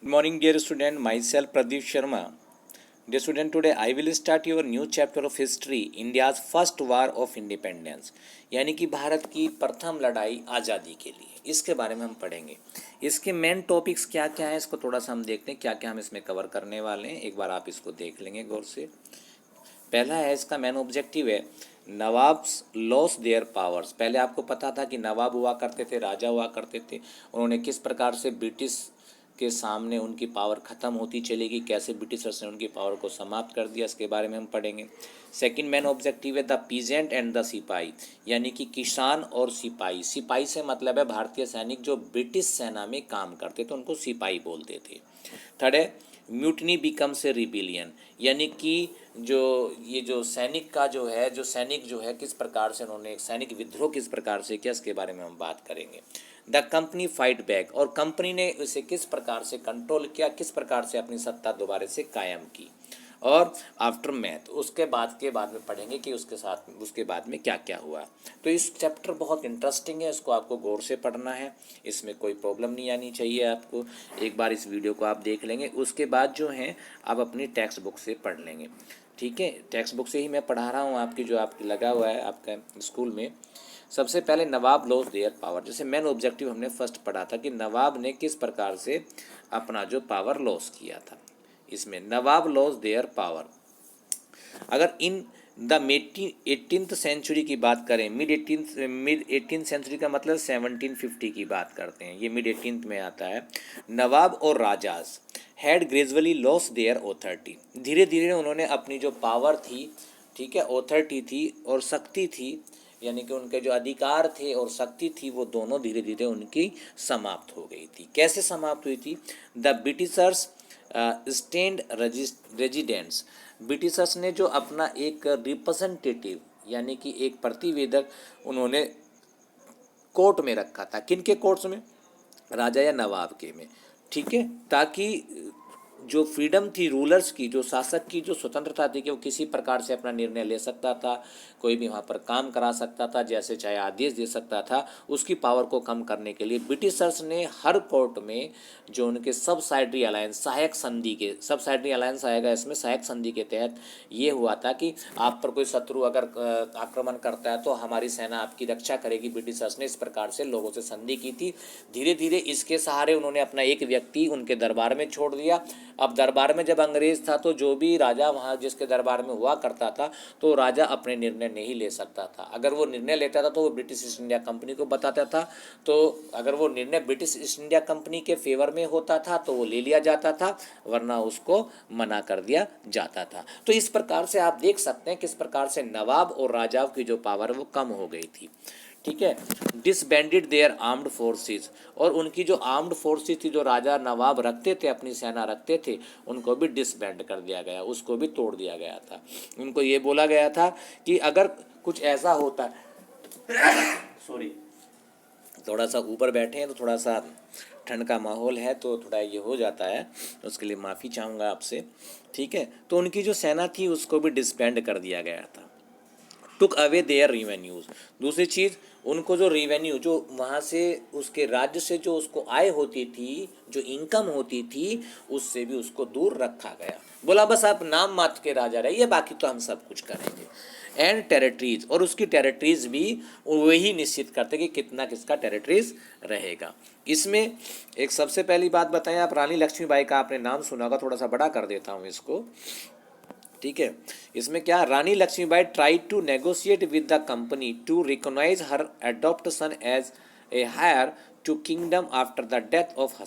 Good morning, dear student. Myself Pradeep Sharma. Dear student, today I will start your new chapter of history, India's first war of independence. यानी कि भारत की प्रथम लड़ाई आज़ादी के लिए, इसके बारे में हम पढ़ेंगे। इसके मेन टॉपिक्स क्या क्या है, इसको थोड़ा सा हम देखते हैं क्या क्या हम इसमें कवर करने वाले हैं। एक बार आप इसको देख लेंगे गौर से। पहला है, इसका मेन ऑब्जेक्टिव है नवाब्स लॉस देयर पावर्स। पहले आपको पता था कि नवाब हुआ करते थे, राजा हुआ करते थे, उन्होंने किस प्रकार से ब्रिटिश के सामने उनकी पावर ख़त्म होती चलेगी, कैसे ब्रिटिशर्स ने उनकी पावर को समाप्त कर दिया, इसके बारे में हम पढ़ेंगे। सेकंड मेन ऑब्जेक्टिव है द पीजेंट एंड द सिपाही, यानी कि किसान और सिपाही। सिपाही से मतलब है भारतीय सैनिक जो ब्रिटिश सेना में काम करते थे, उनको सिपाही बोलते थे। थर्ड है म्यूटनी बिकम्स ए रिबिलियन, यानी कि जो सैनिक का जो सैनिक किस प्रकार से उन्होंने एक सैनिक विद्रोह किस प्रकार से किया, इसके बारे में हम बात करेंगे। द कंपनी फाइट बैक, और कंपनी ने उसे किस प्रकार से कंट्रोल किया, किस प्रकार से अपनी सत्ता दोबारा से कायम की। और आफ्टर मैथ उसके बाद में पढ़ेंगे कि उसके बाद में क्या क्या हुआ। तो इस चैप्टर बहुत इंटरेस्टिंग है, इसको आपको गौर से पढ़ना है, इसमें कोई प्रॉब्लम नहीं आनी चाहिए आपको। एक बार इस वीडियो को आप देख लेंगे, उसके बाद जो है आप अपनी टेक्स्ट बुक से पढ़ लेंगे। ठीक है, टेक्स्ट बुक से ही मैं पढ़ा रहा हूँ आपकी, जो आपकी लगा हुआ है आपका स्कूल में। सबसे पहले नवाब लॉस देयर पावर, जैसे मेन ऑब्जेक्टिव हमने फर्स्ट पढ़ा था कि नवाब ने किस प्रकार से अपना जो पावर लॉस किया था। इसमें नवाब लॉस देयर पावर, अगर इन द 18th सेंचुरी की बात करें, मिड 18th सेंचुरी का मतलब 1750 की बात करते हैं, ये मिड 18th में आता है। नवाब और rajas had gradually lost their authority, धीरे धीरे उन्होंने अपनी जो पावर थी, ठीक है, ऑथोरिटी थी और शक्ति थी, यानी कि उनके जो अधिकार थे और शक्ति थी, वो दोनों धीरे धीरे उनकी समाप्त हो गई थी। कैसे समाप्त हुई थी? The Britishers stand residents, Britishers ने जो अपना एक रिप्रेजेंटेटिव यानी कि एक प्रतिवेदक उन्होंने कोर्ट में रखा था। किन के कोर्ट्स में? राजा या नवाब के में। ठीक है, ताकि जो फ्रीडम थी रूलर्स की, जो शासक की जो स्वतंत्रता थी कि वो किसी प्रकार से अपना निर्णय ले सकता था, कोई भी वहाँ पर काम करा सकता था, जैसे चाहे आदेश दे सकता था, उसकी पावर को कम करने के लिए ब्रिटिशर्स ने हर कोर्ट में जो उनके सबसाइडरी अलायंस, सहायक संधि के, सबसाइडरी अलायंस आएगा इसमें, सहायक संधि के तहत ये हुआ था कि आप पर कोई शत्रु अगर आक्रमण करता है तो हमारी सेना आपकी रक्षा करेगी। ब्रिटिशर्स ने इस प्रकार से लोगों से संधि की थी। धीरे धीरे इसके सहारे उन्होंने अपना एक व्यक्ति उनके दरबार में छोड़ दिया। अब दरबार में जब अंग्रेज था तो जो भी राजा वहाँ जिसके दरबार में हुआ करता था, तो राजा अपने निर्णय नहीं ले सकता था। अगर वो निर्णय लेता था तो वो ब्रिटिश ईस्ट इंडिया कंपनी को बताता था, तो अगर वो निर्णय ब्रिटिश ईस्ट इंडिया कंपनी के फेवर में होता था तो वो ले लिया जाता था, वरना उसको मना कर दिया जाता था। तो इस प्रकार से आप देख सकते हैं किस प्रकार से नवाब और राजाओं की जो पावर वो कम हो गई थी। ठीक है, डिसबैंडेड देयर आर्म्ड फोर्सेस, और उनकी जो आर्म्ड फोर्सेस थी, जो राजा नवाब रखते थे, अपनी सेना रखते थे, उनको भी डिसबैंड कर दिया गया, उसको भी तोड़ दिया गया था। उनको ये बोला गया था कि अगर कुछ ऐसा होता है सॉरी, थोड़ा सा ऊपर बैठे हैं तो थोड़ा सा ठंड का माहौल है तो थोड़ा ये हो जाता है, तो उसके लिए माफ़ी चाहूँगा आपसे। ठीक है, तो उनकी जो सेना थी उसको भी डिसबैंड कर दिया गया था। टुक अवे देयर रिवेन्यूज़, दूसरी चीज़ उनको जो रिवेन्यू, जो वहाँ से उसके राज्य से जो उसको आय होती थी, जो इनकम होती थी, उससे भी उसको दूर रखा गया। बोला बस आप नाम मात्र के राजा रहिए, बाकी तो हम सब कुछ करेंगे। एंड टेरिटरीज, और उसकी टेरिटरीज भी वही निश्चित करते कि कितना किसका टेरिटरीज रहेगा। इसमें एक सबसे पहली बात बताएं आप, रानी लक्ष्मीबाई का आपने नाम सुना होगा, थोड़ा सा बड़ा कर देता हूँ इसको। ठीक है, इसमें क्या, Rani Lakshmibai try to negotiate with the company to recognise her adopt son as a heir to kingdom after the death of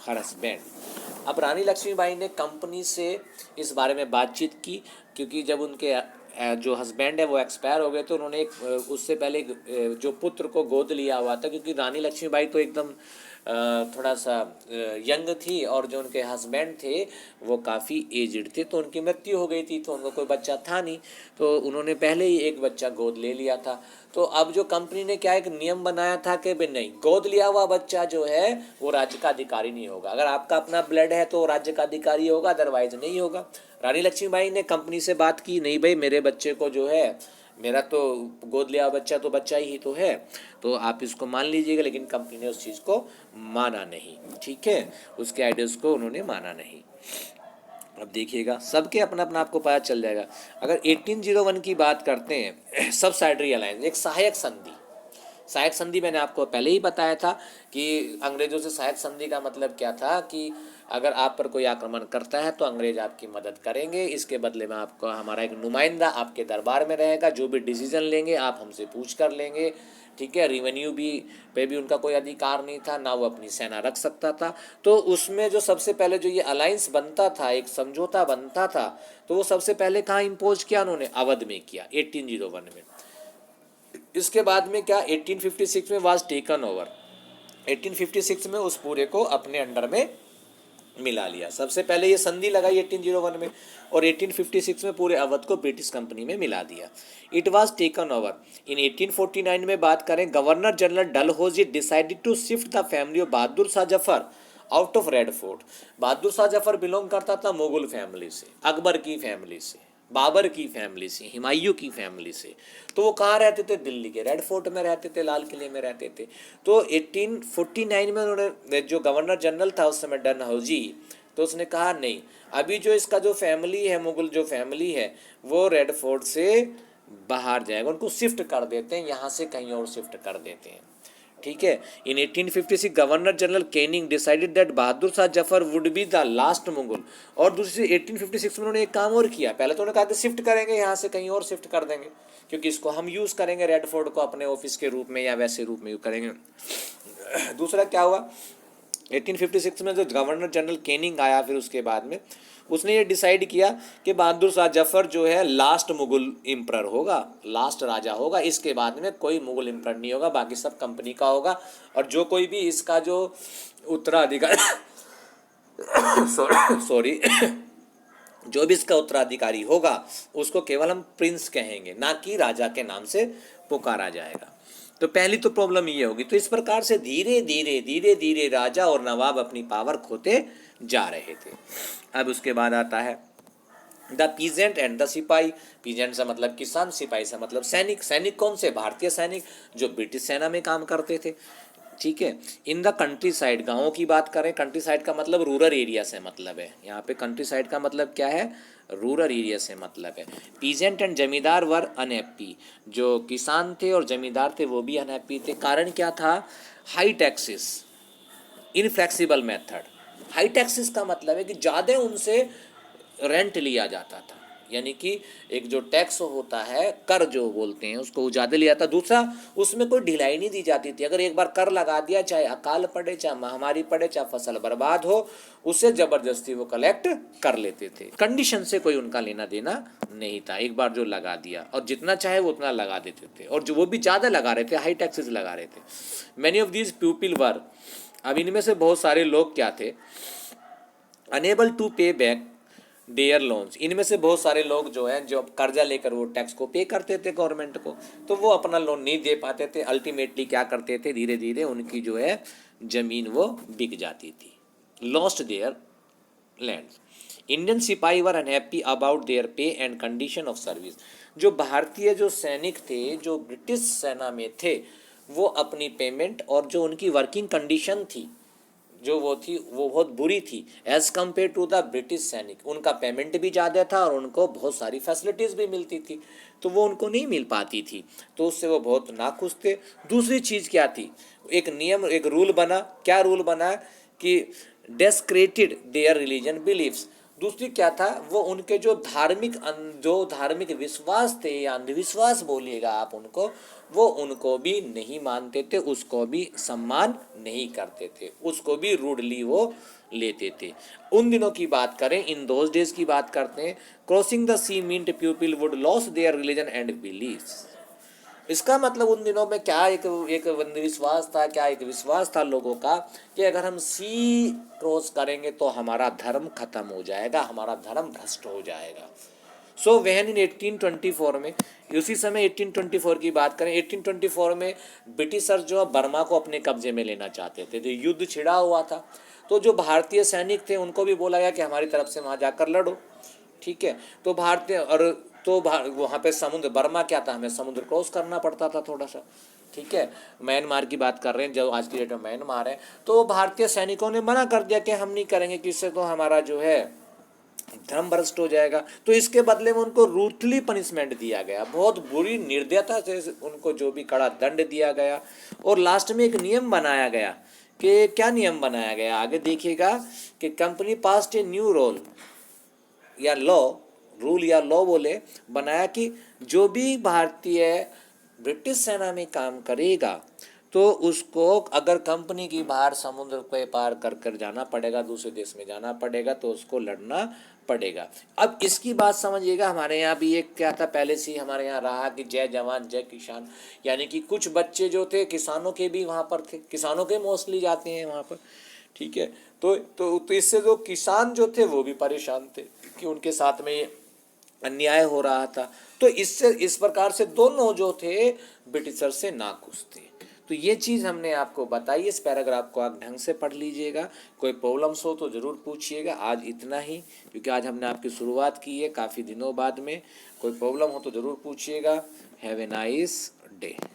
her husband. अब रानी लक्ष्मीबाई ने कंपनी से इस बारे में बातचीत की, क्योंकि जब उनके जो हस्बैंड है वो एक्सपायर हो गए, तो उन्होंने उससे पहले जो पुत्र को गोद लिया हुआ था, क्योंकि रानी लक्ष्मीबाई तो एकदम थोड़ा सा यंग थी, और जो उनके हस्बैंड थे वो काफ़ी एजड थे, तो उनकी मृत्यु हो गई थी, तो उनको कोई बच्चा था नहीं, तो उन्होंने पहले ही एक बच्चा गोद ले लिया था। तो अब जो कंपनी ने क्या एक नियम बनाया था कि भाई नहीं, गोद लिया हुआ बच्चा जो है वो राज्य का अधिकारी नहीं होगा। अगर आपका अपना ब्लड है तो राज्य का अधिकारी होगा, अदरवाइज नहीं होगा। रानी लक्ष्मीबाई ने कंपनी से बात की, नहीं भाई मेरे बच्चे को जो है मेरा तो गोद लिया बच्चा तो बच्चा ही तो है, तो आप इसको मान लीजिएगा। लेकिन कंपनी ने उस चीज़ को माना नहीं, ठीक है, उसके आइडियाज़ को उन्होंने माना नहीं। अब देखिएगा, सबके अपना अपना आपको पता चल जाएगा। अगर 1801 की बात करते हैं, सबसाइडरी अलायंस, एक सहायक संधि। सहायक संधि मैंने आपको पहले ही बताया था कि अंग्रेज़ों से सहायक संधि का मतलब क्या था कि अगर आप पर कोई आक्रमण करता है तो अंग्रेज आपकी मदद करेंगे, इसके बदले में आपको हमारा एक नुमाइंदा आपके दरबार में रहेगा, जो भी डिसीजन लेंगे आप हमसे पूछ कर लेंगे, ठीक है। रिवेन्यू भी पे भी उनका कोई अधिकार नहीं था, ना वो अपनी सेना रख सकता था। तो उसमें जो सबसे पहले जो ये अलायंस बनता था, एक समझौता बनता था, तो वो सबसे पहले कहाँ इम्पोज किया उन्होंने? अवध में किया, 1801 में। इसके बाद में क्या, 1856 में वाज टेकन ओवर। 1856 में उस पूरे को अपने अंडर में मिला लिया। सबसे पहले ये संधि लगाई 1801 में, और 1856 में पूरे अवध को ब्रिटिश कंपनी में मिला दिया। It was taken over in 1849 में बात करें, governor general Dalhousie decided to shift the family of Bahadur Shah Zafar out of Red Fort. Bahadur Shah Zafar belong करता था मुगल फैमिली से, अकबर की फैमिली से, बाबर की फैमिली से, हुमायूं की फैमिली से। तो वो कहाँ रहते थे? दिल्ली के रेड फोर्ट में रहते थे, लाल किले में रहते थे। तो 1849 में उन्होंने, जो गवर्नर जनरल था उस समय डलहौजी, तो उसने कहा नहीं, अभी जो इसका जो फैमिली है, मुगल जो फैमिली है, वो रेड फोर्ट से बाहर जाएगा, उनको शिफ्ट कर देते हैं, यहाँ से कहीं और शिफ्ट कर देते हैं, ठीक है। इन 1856 governor general Canning decided that Bahadur Shah Zafar would be the last Mughal. और दूसरी 1856 में उन्होंने एक काम और किया। पहले तो उन्होंने कहा था शिफ्ट करेंगे, यहाँ से कहीं और शिफ्ट कर देंगे, क्योंकि इसको हम यूज़ करेंगे रेड फोर्ट को अपने ऑफिस के रूप में या वैसे रूप में यूज करेंगे। दूसरा क्या हुआ, 1856 में जो गवर्नर जनरल कैनिंग आया, फिर उसके बाद में उसने ये डिसाइड किया कि बहादुर शाह जफर जो है लास्ट मुगल इम्पर होगा, लास्ट राजा होगा। इसके बाद में कोई मुगल इम्पर नहीं होगा, बाकी सब कंपनी का होगा। और जो कोई भी इसका जो उत्तराधिकारी सॉरी जो भी इसका उत्तराधिकारी होगा उसको केवल हम प्रिंस कहेंगे, ना कि राजा के नाम से पुकारा जाएगा। तो पहली तो प्रॉब्लम ये होगी। तो इस प्रकार से धीरे धीरे धीरे धीरे राजा और नवाब अपनी पावर खोते जा रहे थे। अब उसके बाद आता है द पीजेंट एंड द सिपाही। पीजेंट से मतलब किसान, सिपाही से मतलब सैनिक। सैनिक कौन से? भारतीय सैनिक जो ब्रिटिश सेना में काम करते थे, ठीक है। इन द कंट्री साइड, गाँवों की बात करें, कंट्री साइड का मतलब रूरल एरिया से मतलब है। यहाँ पे कंट्री साइड का मतलब क्या है? रूरल एरिया से मतलब है। पीजेंट एंड जमींदार वर अनहैप्पी। जो किसान थे और जमींदार थे वो भी अनहैप्पी थे। कारण क्या था? High taxes, inflexible method. High taxes का मतलब है कि ज़्यादा उनसे रेंट लिया जाता था, यानी कि एक जो टैक्स होता है, कर जो बोलते हैं, उसको ज़्यादा लिया था। दूसरा, उसमें कोई ढिलाई नहीं दी जाती थी। अगर एक बार कर लगा दिया, चाहे अकाल पड़े, चाहे महामारी पड़े, चाहे फसल बर्बाद हो, उससे ज़बरदस्ती वो कलेक्ट कर लेते थे। कंडीशन से कोई उनका लेना देना नहीं था। एक बार जो लगा दिया और जितना चाहे वो उतना लगा देते थे, और जो वो भी ज़्यादा लगा रहे थे, हाई टैक्सेस लगा रहे थे। Many of these people were, अब इनमें से बहुत सारे लोग क्या थे? अनेबल टू पे बैक देयर लोन्स। इनमें से बहुत सारे लोग जो हैं, जो कर्जा लेकर वो टैक्स को पे करते थे गवर्नमेंट को, तो वो अपना लोन नहीं दे पाते थे। अल्टीमेटली क्या करते थे? धीरे धीरे उनकी जो है ज़मीन वो बिक जाती थी, लॉस्ट देयर लैंड। इंडियन सिपाही वर अनहैप्पी अबाउट देयर पे एंड कंडीशन ऑफ सर्विस। जो भारतीय जो सैनिक थे, जो ब्रिटिश सेना में थे, वो अपनी पेमेंट और जो उनकी वर्किंग कंडीशन थी, जो वो थी, वो बहुत बुरी थी as compare to the British सैनिक। उनका पेमेंट भी ज़्यादा था और उनको बहुत सारी फैसिलिटीज़ भी मिलती थी, तो वो उनको नहीं मिल पाती थी, तो उससे वो बहुत नाखुश थे। दूसरी चीज़ क्या थी? एक नियम, एक रूल बना। क्या रूल बना? कि डेस्क्रेटेड देयर रिलीजन बिलीफ्स। दूसरी क्या था? वो उनके जो धार्मिक विश्वास थे, या अंधविश्वास बोलिएगा आप उनको, वो उनको भी नहीं मानते थे, उसको भी सम्मान नहीं करते थे, उसको भी रूडली वो लेते थे। उन दिनों की बात करें, इन दोज डेज की बात करते हैं, crossing the sea meant people would lose their religion and beliefs. इसका मतलब उन दिनों में क्या एक अंधविश्वास था, क्या एक विश्वास था लोगों का कि अगर हम सी क्रॉस करेंगे तो हमारा धर्म खत्म हो जाएगा, हमारा धर्म भ्रष्ट हो जाएगा। सो वहन इन 1824 में, उसी समय 1824 की बात करें, 1824 में ब्रिटिशर्स जो बर्मा को अपने कब्जे में लेना चाहते थे, तो युद्ध छिड़ा हुआ था। तो जो भारतीय सैनिक थे उनको भी बोला गया कि हमारी तरफ से वहाँ जाकर लड़ो, ठीक है। तो भारतीय और तो वहाँ पे समुद्र, बर्मा क्या था, हमें समुद्र क्रॉस करना पड़ता था थोड़ा सा, ठीक है। म्यांमार की बात कर रहे हैं, जो आज की डेट में म्यांमार है, तो भारतीय सैनिकों ने मना कर दिया कि हम नहीं करेंगे, कि इससे तो हमारा जो है धर्म भ्रष्ट हो जाएगा। तो इसके बदले में उनको रूथली पनिशमेंट दिया गया, बहुत बुरी निर्दयता से उनको जो भी कड़ा दंड दिया गया। और लास्ट में एक नियम बनाया गया, कि क्या नियम बनाया गया आगे देखिएगा, कि company passed a new rule या लॉ, रूल या लॉ बोले, बनाया कि जो भी भारतीय ब्रिटिश सेना में काम करेगा तो उसको अगर कंपनी की बाहर समुद्र पे पार कर कर जाना पड़ेगा, दूसरे देश में जाना पड़ेगा, तो उसको लड़ना पड़ेगा। अब इसकी बात समझिएगा, हमारे यहाँ भी एक क्या था, पहले से ही हमारे यहाँ रहा कि जय जवान जय किसान, यानी कि कुछ बच्चे जो थे किसानों के भी वहाँ पर थे, किसानों के मोस्टली जाते हैं वहाँ पर, ठीक है। तो इससे जो किसान जो थे वो भी परेशान थे कि उनके साथ में अन्याय हो रहा था। तो इससे इस प्रकार से दोनों जो थे ब्रिटिशर से नाखुश थे। तो ये चीज़ हमने आपको बताई, इस पैराग्राफ को आप ढंग से पढ़ लीजिएगा, कोई प्रॉब्लम्स हो तो ज़रूर पूछिएगा। आज इतना ही, क्योंकि आज हमने आपकी शुरुआत की है काफ़ी दिनों बाद में। कोई प्रॉब्लम हो तो ज़रूर पूछिएगा। Have a nice day.